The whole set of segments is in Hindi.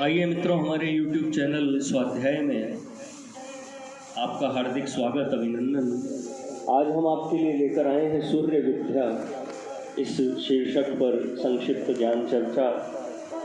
आइए मित्रों, हमारे YouTube चैनल स्वाध्याय में आपका हार्दिक स्वागत, अभिनंदन। आज हम आपके लिए लेकर आए हैं सूर्य विद्या इस शीर्षक पर संक्षिप्त ज्ञान चर्चा।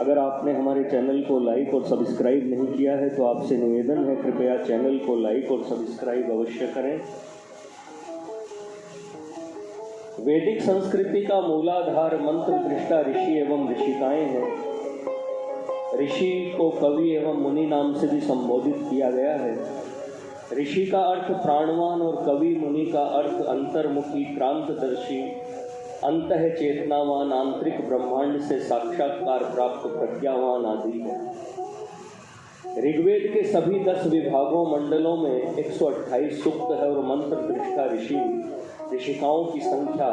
अगर आपने हमारे चैनल को लाइक और सब्सक्राइब नहीं किया है तो आपसे निवेदन है, कृपया चैनल को लाइक और सब्सक्राइब अवश्य करें। वैदिक संस्कृति का मूलाधार मंत्र दृष्टा ऋषि एवं ऋषिकाएं हैं। ऋषि को कवि एवं मुनि नाम से भी संबोधित किया गया है। ऋषि का अर्थ प्राणवान और कवि मुनि का अर्थ अंतर्मुखी, क्रांतदर्शी, अंतः चेतनावान, आंतरिक ब्रह्मांड से साक्षात्कार प्राप्त प्रज्ञावान आदि है। ऋग्वेद के सभी 10 विभागों मंडलों में 128 सूक्त है और मंत्र दृष्टा ऋषि ऋषिकाओं की संख्या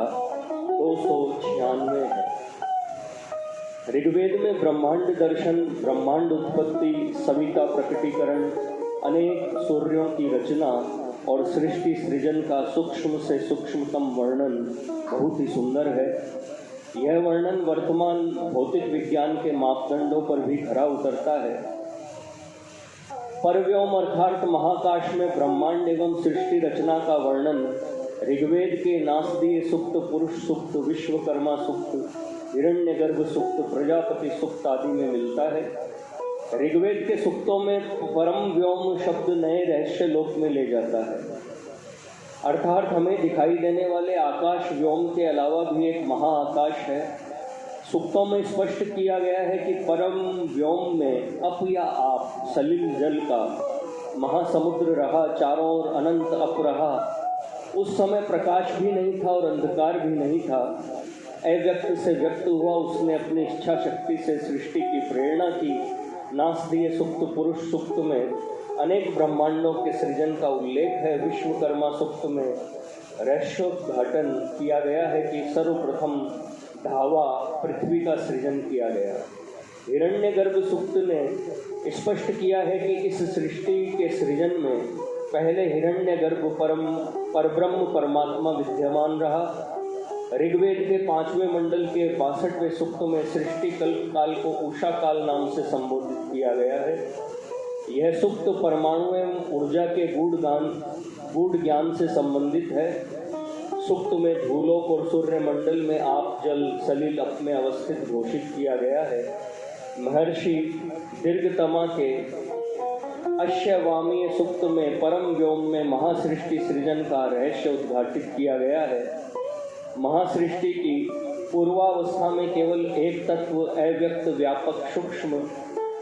296 है। ऋग्वेद में ब्रह्मांड दर्शन, ब्रह्मांड उत्पत्ति, सविता प्रकटीकरण, अनेक सूर्यों की रचना और सृष्टि सृजन का सूक्ष्म से सूक्ष्मतम वर्णन बहुत ही सुंदर है। यह वर्णन वर्तमान भौतिक विज्ञान के मापदंडों पर भी खरा उतरता है। परव्योम अर्थात महाकाश में ब्रह्मांड एवं सृष्टि रचना का वर्णन ऋग्वेद के नासदीय सूक्त, पुरुष सूक्त, विश्वकर्मा सूक्त, हिरण्यगर्भ सूक्त, प्रजापति सूक्त आदि में मिलता है। ऋग्वेद के सूक्तों में परम व्योम शब्द नए रहस्य लोक में ले जाता है, अर्थात हमें दिखाई देने वाले आकाश व्योम के अलावा भी एक महाआकाश है। सूक्तों में स्पष्ट किया गया है कि परम व्योम में अप या आप सलिल जल का महासमुद्र रहा, चारों ओर अनंत अप रहा। उस समय प्रकाश भी नहीं था और अंधकार भी नहीं था। अव्यक्त से व्यक्त हुआ, उसने अपनी इच्छा शक्ति से सृष्टि की प्रेरणा की। नासदीय सूक्त, पुरुष सूक्त में अनेक ब्रह्मांडों के सृजन का उल्लेख है। विश्वकर्मा सूक्त में रहस्योद्घाटन किया गया है कि सर्वप्रथम धावा पृथ्वी का सृजन किया गया। हिरण्यगर्भ सूक्त ने स्पष्ट किया है कि इस सृष्टि के सृजन में पहले हिरण्यगर्भ परब्रह्म परमात्मा विद्यमान रहा। ऋग्वेद के 5वें मंडल के 62वें सूक्त में सृष्टि कल्प काल को उषा काल नाम से संबोधित किया गया है। यह सूक्त परमाणु एवं ऊर्जा के गूढ़ ज्ञान से संबंधित है। सूक्त में भूलोक और सूर्य मंडल में आप, जल, सलिल अप में अवस्थित घोषित किया गया है। महर्षि दीर्घतमा के अश्यवामीय सूक्त में परम व्योम में महासृष्टि सृजन का रहस्य उद्घाटित किया गया है। महासृष्टि की पूर्वावस्था में केवल एक तत्व, अव्यक्त व्यापक सूक्ष्म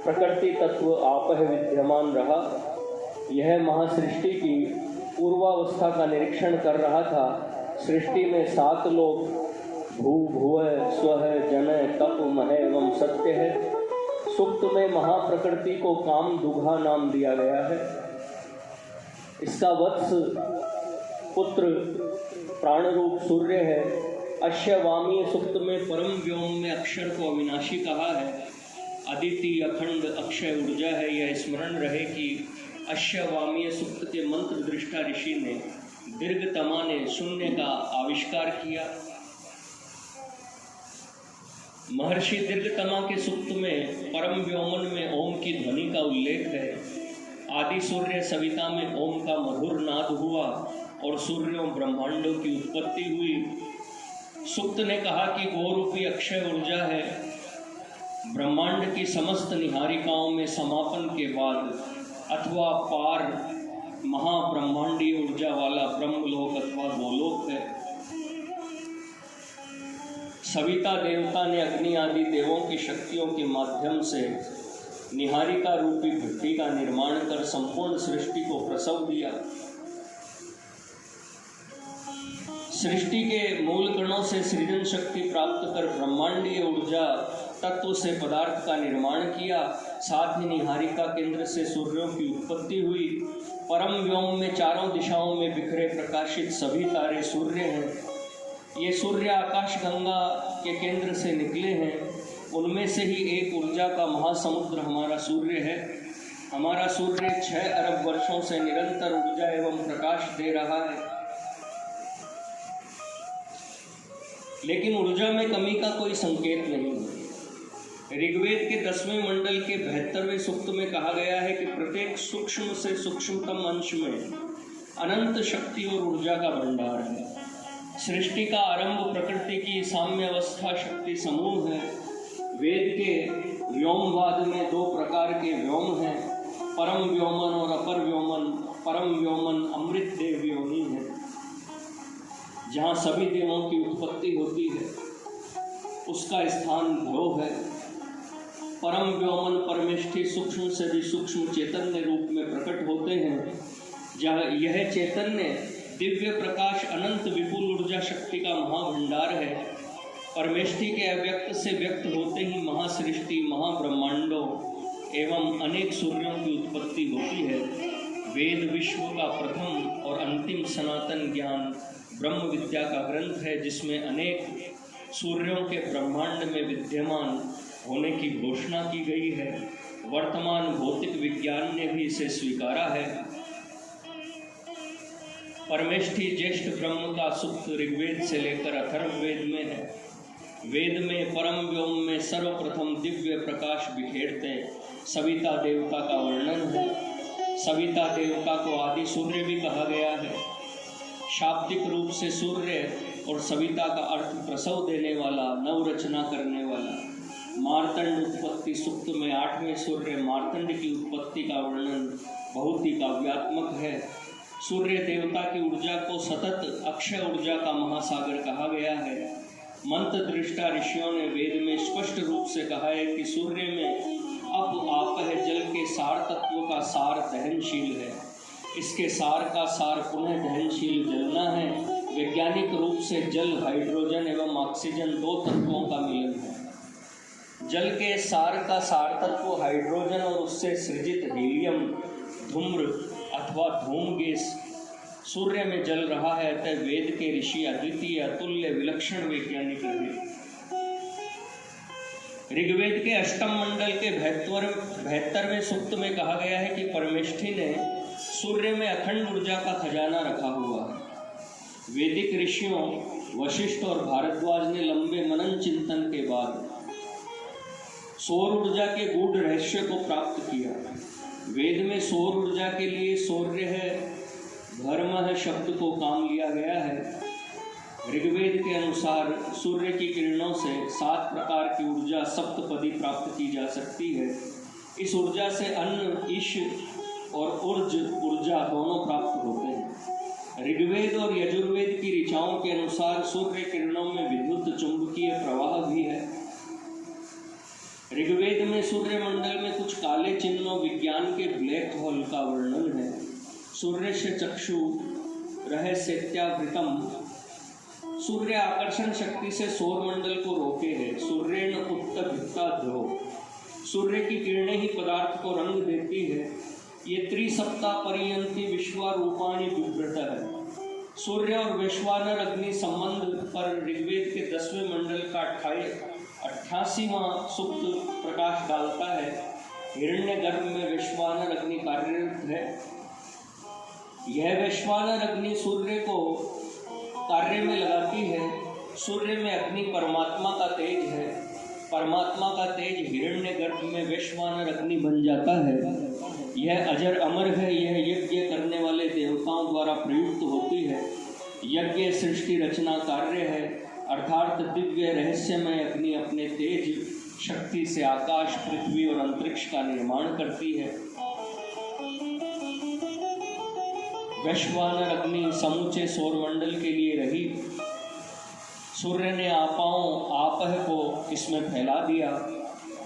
प्रकृति तत्व आपह विद्यमान रहा। यह महासृष्टि की पूर्वावस्था का निरीक्षण कर रहा था। सृष्टि में 7 लोक भू, भुवः, स्वः, जनः, तप, मह एवं सत्य है। सूक्त में महाप्रकृति को काम दुघा नाम दिया गया है। इसका वत्स पुत्र प्राण रूप सूर्य है। अश्यवामीय सूक्त में परम व्योम में अक्षर को अविनाशी कहा है। अदिति, अखंड, अक्षय ऊर्जा है। यह स्मरण रहे कि अश्यवामीय सूक्त के मंत्र दृष्टा ऋषि ने दीर्घतमा ने शून्य का आविष्कार किया। महर्षि दीर्घतमा के सूक्त में परम व्योमन में ओम की ध्वनि का उल्लेख है। आदि सूर्य सविता में ओम का मधुर नाद हुआ और सूर्यों ब्रह्मांडों की उत्पत्ति हुई। सूक्त ने कहा कि गोरूपी अक्षय ऊर्जा है। ब्रह्मांड की समस्त निहारिकाओं में समापन के बाद अथवा पार महाब्रह्मांडीय ऊर्जा वाला ब्रह्मलोक अथवा गोलोक है। सविता देवता ने अग्नि आदि देवों की शक्तियों के माध्यम से निहारिका रूपी भट्टी का निर्माण कर संपूर्ण सृष्टि को प्रसव दिया। सृष्टि के मूल कणों से सृजन शक्ति प्राप्त कर ब्रह्मांडीय ऊर्जा तत्व से पदार्थ का निर्माण किया। साथ ही निहारिका केंद्र से सूर्यों की उत्पत्ति हुई। परम व्योम में चारों दिशाओं में बिखरे प्रकाशित सभी तारे सूर्य हैं। ये सूर्य आकाश गंगा के केंद्र से निकले हैं। उनमें से ही एक ऊर्जा का महासमुद्र हमारा सूर्य है। हमारा सूर्य 6 अरब वर्षों से निरंतर ऊर्जा एवं प्रकाश दे रहा है, लेकिन ऊर्जा में कमी का कोई संकेत नहीं है। ऋग्वेद के 10वें मंडल के 72वें सूक्त में कहा गया है कि प्रत्येक सूक्ष्म से सूक्ष्मतम अंश में अनंत शक्ति और ऊर्जा का भंडार है। सृष्टि का आरंभ प्रकृति की साम्य अवस्था शक्ति समूह है। वेद के व्योमवाद में 2 प्रकार के व्योम हैं, परम व्योमन और अपर व्योमन। परम व्योमन अमृत देव योनि है, जहाँ सभी देवों की उत्पत्ति होती है, उसका स्थान ध्रुव है। परम व्योमन परमेष्ठी सूक्ष्म से भी सूक्ष्म चैतन्य रूप में प्रकट होते हैं, जहाँ यह चैतन्य दिव्य प्रकाश अनंत विपुल ऊर्जा शक्ति का महाभंडार है। परमेष्ठी के अव्यक्त से व्यक्त होते ही महासृष्टि, महाब्रह्मांडों एवं अनेक सूर्यों की उत्पत्ति होती है। वेद विश्व का प्रथम और अंतिम सनातन ज्ञान ब्रह्म विद्या का ग्रंथ है, जिसमें अनेक सूर्यों के ब्रह्मांड में विद्यमान होने की घोषणा की गई है। वर्तमान भौतिक विज्ञान ने भी इसे स्वीकारा है। परमेष्ठी ज्येष्ठ ब्रह्म का सूक्त ऋग्वेद से लेकर अथर्ववेद में है। वेद में परम व्योम में सर्वप्रथम दिव्य प्रकाश बिखेरते सविता देवता का वर्णन है। सविता देवता को आदि सूर्य भी कहा गया है। शाब्दिक रूप से सूर्य और सविता का अर्थ प्रसव देने वाला, नवरचना करने वाला। मार्तंड उत्पत्ति सूक्त में 8वें सूर्य मार्तंड की उत्पत्ति का वर्णन बहुत ही काव्यात्मक है। सूर्य देवता की ऊर्जा को सतत अक्षय ऊर्जा का महासागर कहा गया है। मंत्र दृष्टा ऋषियों ने वेद में स्पष्ट रूप से कहा है कि सूर्य में अप आप है, जल के सार तत्व का सार दहनशील है। इसके सार का सार पुनः दहनशील जलना है। वैज्ञानिक रूप से जल हाइड्रोजन एवं ऑक्सीजन 2 तत्वों का मिलन है। जल के सार का सार तत्व हाइड्रोजन और उससे सृजित हीलियम, धूम्र अथवा धूम गैस सूर्य में जल रहा है। अतः वेद के ऋषि अद्वितीय, अतुल्य, विलक्षण वैज्ञानिक रहे। ऋग्वेद के 8वें मंडल के 72वें सूक्त में कहा गया है कि परमेष्ठी ने सूर्य में अखंड ऊर्जा का खजाना रखा हुआ है। वैदिक ऋषियों वशिष्ठ और भारद्वाज ने लंबे मनन चिंतन के बाद सौर ऊर्जा के गूढ़ रहस्य को प्राप्त किया। वेद में सौर ऊर्जा के लिए सूर्य है, धर्म है शब्द को काम लिया गया है। ऋग्वेद के अनुसार सूर्य की किरणों से 7 प्रकार की ऊर्जा सप्तपदी प्राप्त की जा सकती है। इस ऊर्जा से अन्न, ईश और ऊर्ज ऊर्जा दोनों प्राप्त होते हैं। ऋग्वेद और यजुर्वेद की ऋचाओं के अनुसार सूर्य किरणों में विद्युत चुंबकीय प्रवाह भी है। ऋग्वेद में सूर्य मंडल में कुछ काले चिन्हों विज्ञान के ब्लैक होल का वर्णन है। सूर्य से चक्षु रहस्यत्यावृतम, सूर्य आकर्षण शक्ति से सौर मंडल को रोके है। सूर्येण उत्तभित्ता ध्रुव, सूर्य की किरणें ही पदार्थ को रंग देती है। ये त्रिसप्ताह पर्यंती विश्वारूपाणि बिभ्रत है। सूर्य और वैश्वानर अग्नि संबंध पर ऋग्वेद के 10वें मंडल का 88वां सूक्त प्रकाश डालता है। हिरण्यगर्भ में वैश्वानर अग्नि कार्यरत है। यह वैश्वानर अग्नि सूर्य को कार्य में लगाती है। सूर्य में अग्नि परमात्मा का तेज है। परमात्मा का तेज हिरण्यगर्भ में वैश्वानर अग्नि बन जाता है। यह अजर अमर है। यह यज्ञ करने वाले देवताओं द्वारा प्रयुक्त होती है। यज्ञ सृष्टि रचना कार्य है, अर्थात दिव्य रहस्यमय अग्नि अपने तेज शक्ति से आकाश, पृथ्वी और अंतरिक्ष का निर्माण करती है। वैश्वानर अग्नि समूचे सौरमंडल के लिए रही। सूर्य ने आपह को इसमें फैला दिया।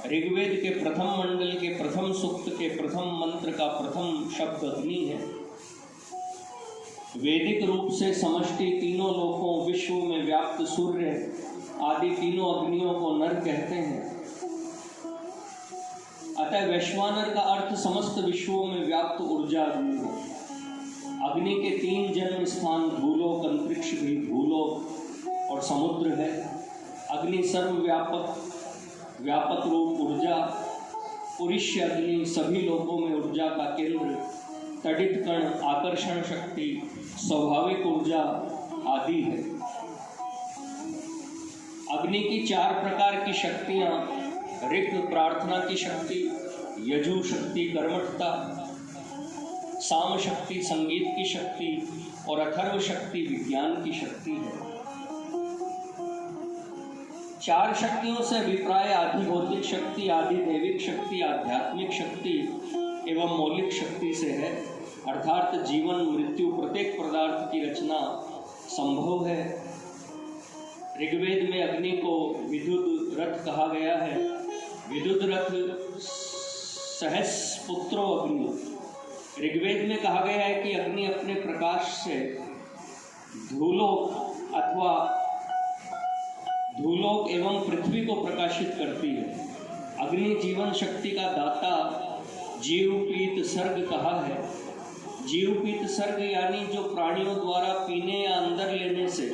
ऋग्वेद के प्रथम मंडल के प्रथम सूक्त के प्रथम मंत्र का प्रथम शब्द अग्नि है। वैदिक रूप से समष्टि तीनों लोकों विश्व में व्याप्त सूर्य आदि तीनों अग्नियों को नर कहते हैं। अतः वैश्वानर का अर्थ समस्त विश्वों में व्याप्त ऊर्जा अग्नि है। अग्नि के 3 जन्म स्थान भूलोक, अंतरिक्ष भी भूलोक और समुद्र है। अग्नि व्यापक रूप ऊर्जा, पुरुष अग्नि सभी लोकों में ऊर्जा का केंद्र, तड़ित कण, आकर्षण शक्ति, स्वाभाविक ऊर्जा आदि है। अग्नि की 4 प्रकार की शक्तियाँ ऋक् प्रार्थना की शक्ति, यजु शक्ति कर्मठता, साम शक्ति संगीत की शक्ति और अथर्व शक्ति विज्ञान की शक्ति है। 4 शक्तियों से अभिप्राय आदि भौतिक शक्ति, आदि दैविक शक्ति, आध्यात्मिक शक्ति एवं मौलिक शक्ति से है। अर्थात जीवन मृत्यु प्रत्येक पदार्थ की रचना संभव है। ऋग्वेद में अग्नि को विद्युत रथ कहा गया है। विद्युत रथ सहस पुत्रो अग्नि। ऋग्वेद में कहा गया है कि अग्नि अपने प्रकाश से धूलोक एवं पृथ्वी को प्रकाशित करती है। अग्नि जीवन शक्ति का दाता जीवपीत सर्ग कहा है। जीवपीत सर्ग यानी जो प्राणियों द्वारा पीने या अंदर लेने से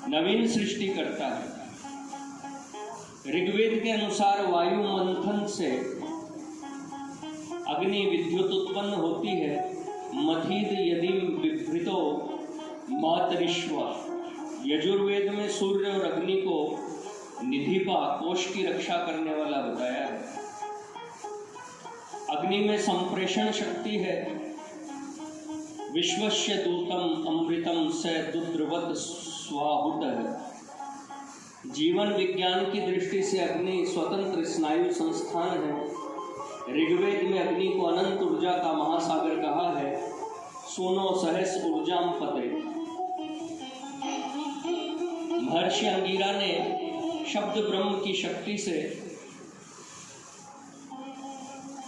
नवीन सृष्टि करता है। ऋग्वेद के अनुसार वायु मंथन से अग्नि विद्युत उत्पन्न होती है। मथीद यदि विभृतो मातरिश्व। यजुर्वेद में सूर्य और अग्नि को निधिपा कोश की रक्षा करने वाला बताया है। अग्नि में संप्रेषण शक्ति है। विश्वस्य दूतम अमृतम स दुद्रवत स्वाहुत है। जीवन विज्ञान की दृष्टि से अग्नि स्वतंत्र स्नायु संस्थान है। ऋग्वेद में अग्नि को अनंत ऊर्जा का महासागर कहा है। सोनो सहस ऊर्जाम पते। महर्षि अंगिरा ने शब्द ब्रह्म की शक्ति से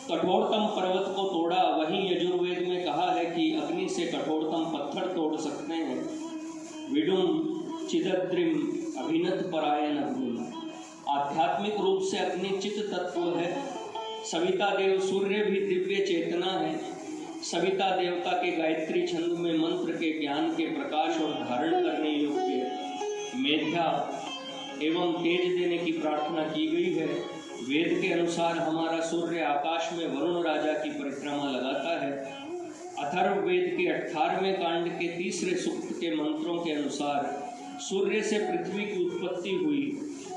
कठोरतम पर्वत को तोड़ा। वहीं यजुर्वेद में कहा है कि अग्नि से कठोरतम पत्थर तोड़ सकते हैं। विडुम चिदद्रिम अभिनत परायण अग्नि। आध्यात्मिक रूप से अग्नि चित्त तत्व है। सविता देव सूर्य भी दिव्य चेतना है। सविता देवता के गायत्री छंद में मंत्र के ज्ञान के प्रकाश और धारण करने योग्य मेधा एवं तेज देने की प्रार्थना की गई है। वेद के अनुसार हमारा सूर्य आकाश में वरुण राजा की परिक्रमा लगाता है। अथर्ववेद के 18वें कांड के 3रे सूक्त के मंत्रों के अनुसार सूर्य से पृथ्वी की उत्पत्ति हुई।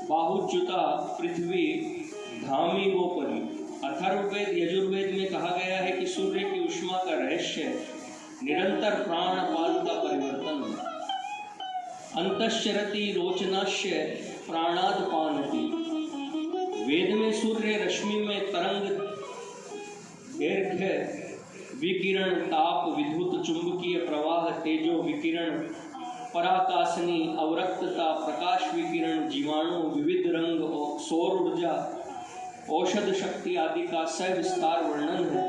बाहुच्युता पृथ्वी धामी वो परी। अथर्ववेद यजुर्वेद में कहा गया है कि सूर्य की ऊष्मा का रहस्य निरंतर प्राणपान का परिवर्तन है। अंतश्चरति रोचनाश्य प्राणादपानति। वेद में सूर्य रश्मि में तरंग दीर्घ विकिरण ताप विद्युत चुंबकीय प्रवाह तेजो विकिरण पराकाशनी अवरक्तता प्रकाश विकिरण जीवाणु विविध रंग और सौर ऊर्जा औषध शक्ति आदि का सविस्तार वर्णन है।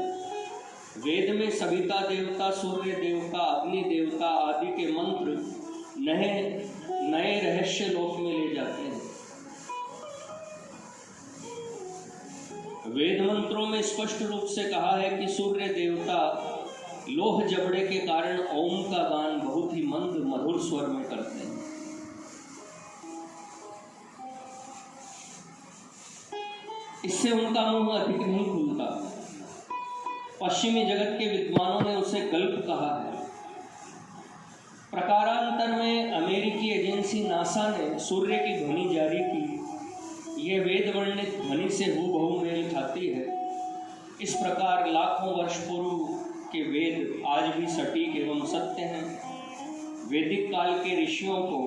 वेद में सविता देवता सूर्य देवता अग्नि देवता आदि के मंत्र नए रहस्य लोक में ले जाते हैं। वेद मंत्रों में स्पष्ट रूप से कहा है कि सूर्य देवता लोह जबड़े के कारण ओम का गान बहुत ही मंद मधुर स्वर में करते हैं। इससे उनका मुंह अधिक नहीं खुलता। पश्चिमी जगत के विद्वानों ने उसे गल्प कहा है। प्रकारांतर में अमेरिकी एजेंसी नासा ने सूर्य की ध्वनि जारी की। यह वेद वर्णित ध्वनि से हूबहू मेल खाती है। इस प्रकार लाखों वर्ष पूर्व के वेद आज भी सटीक एवं सत्य हैं। वैदिक काल के ऋषियों को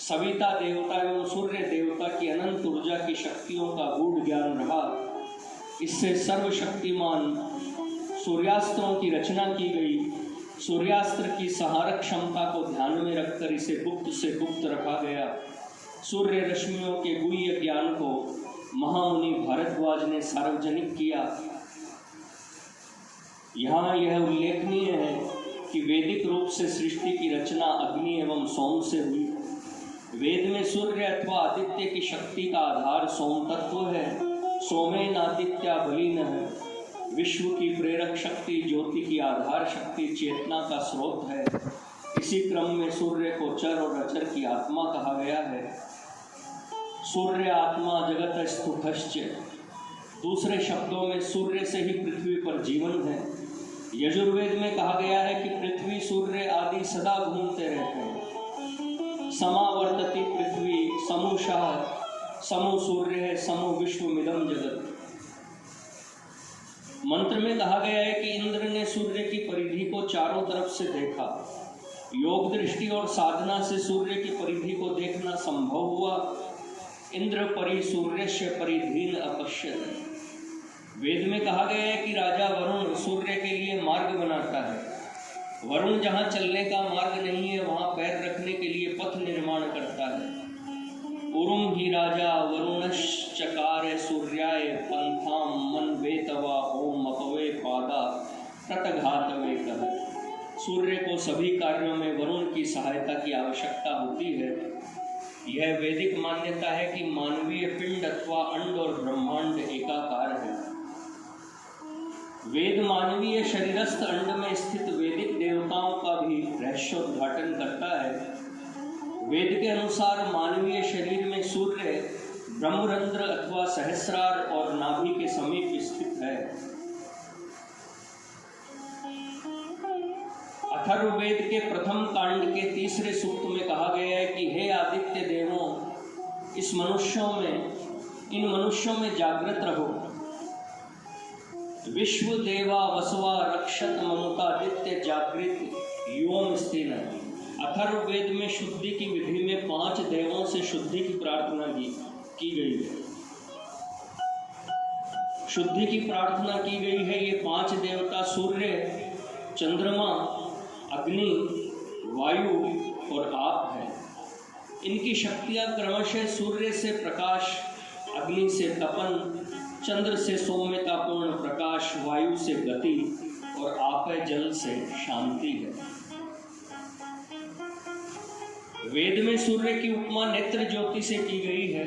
सविता देवता एवं सूर्य देवता की अनंत ऊर्जा की शक्तियों का गूढ़ ज्ञान रहा। इससे सर्वशक्तिमान सूर्यास्त्रों की रचना की गई। सूर्यास्त्र की संहारक क्षमता को ध्यान में रखकर इसे गुप्त से गुप्त रखा गया। सूर्य रश्मियों के गुह्य ज्ञान को महामुनि भारद्वाज ने सार्वजनिक किया। यहाँ यह उल्लेखनीय है कि वैदिक रूप से सृष्टि की रचना अग्नि एवं सोम से हुई। वेद में सूर्य अथवा आदित्य की शक्ति का आधार सोम तत्व है। सोमेन आदित्या बलिनः। विश्व की प्रेरक शक्ति, ज्योति की आधार शक्ति, चेतना का स्रोत है। इसी क्रम में सूर्य को चर और अचर की आत्मा कहा गया है। सूर्य आत्मा जगत स्फुटश्च। दूसरे शब्दों में सूर्य से ही पृथ्वी पर जीवन है। यजुर्वेद में कहा गया है कि पृथ्वी सूर्य आदि सदा घूमते रहते हैं। समावर्तति पृथ्वी समूषः समो सूर्य है समो विश्वमिदं जगत। मंत्र में कहा गया है कि इंद्र ने सूर्य की परिधि को चारों तरफ से देखा। योग दृष्टि और साधना से सूर्य की परिधि को देखना संभव हुआ। इंद्र परि सूर्यस्य परिधीन अपश्यत। वेद में कहा गया है कि राजा वरुण सूर्य के लिए मार्ग बनाता है। वरुण जहाँ चलने का मार्ग नहीं है वहाँ पैर रखने के लिए पथ निर्माण करता है। उरुम ही राजा वरुणश्चकार सूर्याय पंथाम मन वेतवा ओम अपवे पादा तटघातवे कह। सूर्य को सभी कार्यों में वरुण की सहायता की आवश्यकता होती है। यह वैदिक मान्यता है कि मानवीय पिंड अथवा अंड और ब्रह्मांड एकाकार है। वेद मानवीय शरीरस्थ अंड में स्थित वैदिक देवताओं का भी रहस्योद्घाटन करता है। वेद के अनुसार मानवीय शरीर में सूर्य ब्रह्मरंध्र अथवा सहस्रार और नाभि के समीप स्थित है। अथर्ववेद के प्रथम कांड के तीसरे सूक्त में कहा गया है कि हे आदित्य देवों, इन मनुष्यों में जागृत रहो। विश्व देवा वसवा रक्षत मनुतादित्य जागृत योम स्थिन। अथर्ववेद में शुद्धि की विधि में 5 देवों से शुद्धि की प्रार्थना की गई है। शुद्धि की प्रार्थना की गई है। ये 5 देवता सूर्य, चंद्रमा, अग्नि, वायु और आप है। इनकी शक्तियां क्रमशः सूर्य से प्रकाश, अग्नि से तपन, चंद्र से सौम्यतापूर्ण प्रकाश, वायु से गति और आप जल से शांति है। वेद में सूर्य की उपमा नेत्र ज्योति से की गई है।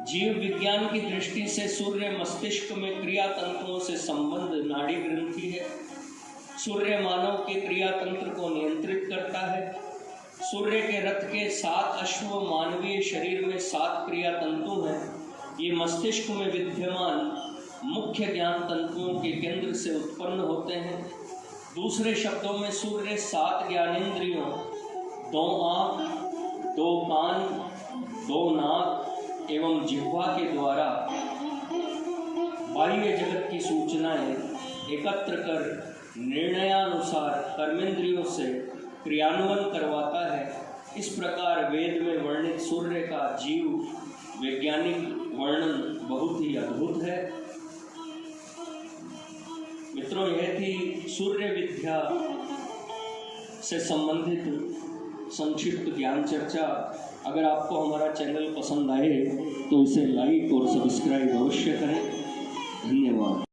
जीव विज्ञान की दृष्टि से सूर्य मस्तिष्क में क्रिया तंत्रों से संबंध नाड़ी ग्रंथि है। सूर्य मानव के क्रिया तंत्र को नियंत्रित करता है। सूर्य के रथ के 7 अश्व मानवीय शरीर में 7 क्रिया तंतु हैं। ये मस्तिष्क में विद्यमान मुख्य ज्ञान तंतुओं के केंद्र से उत्पन्न होते हैं। दूसरे शब्दों में सूर्य 7 ज्ञानेंद्रियों, 2 आँख, 2 कान, 2 नाक एवं जिह्वा के द्वारा बाह्य जगत की सूचनाएं एकत्र कर निर्णयानुसार कर्मेंद्रियों से क्रियान्वयन करवाता है। इस प्रकार वेद में वर्णित सूर्य का जीव वैज्ञानिक वर्णन बहुत ही अद्भुत है। मित्रों, यह थी सूर्य विद्या से संबंधित संक्षिप्त ज्ञान चर्चा। अगर आपको हमारा चैनल पसंद आए तो इसे लाइक और सब्सक्राइब अवश्य करें। धन्यवाद।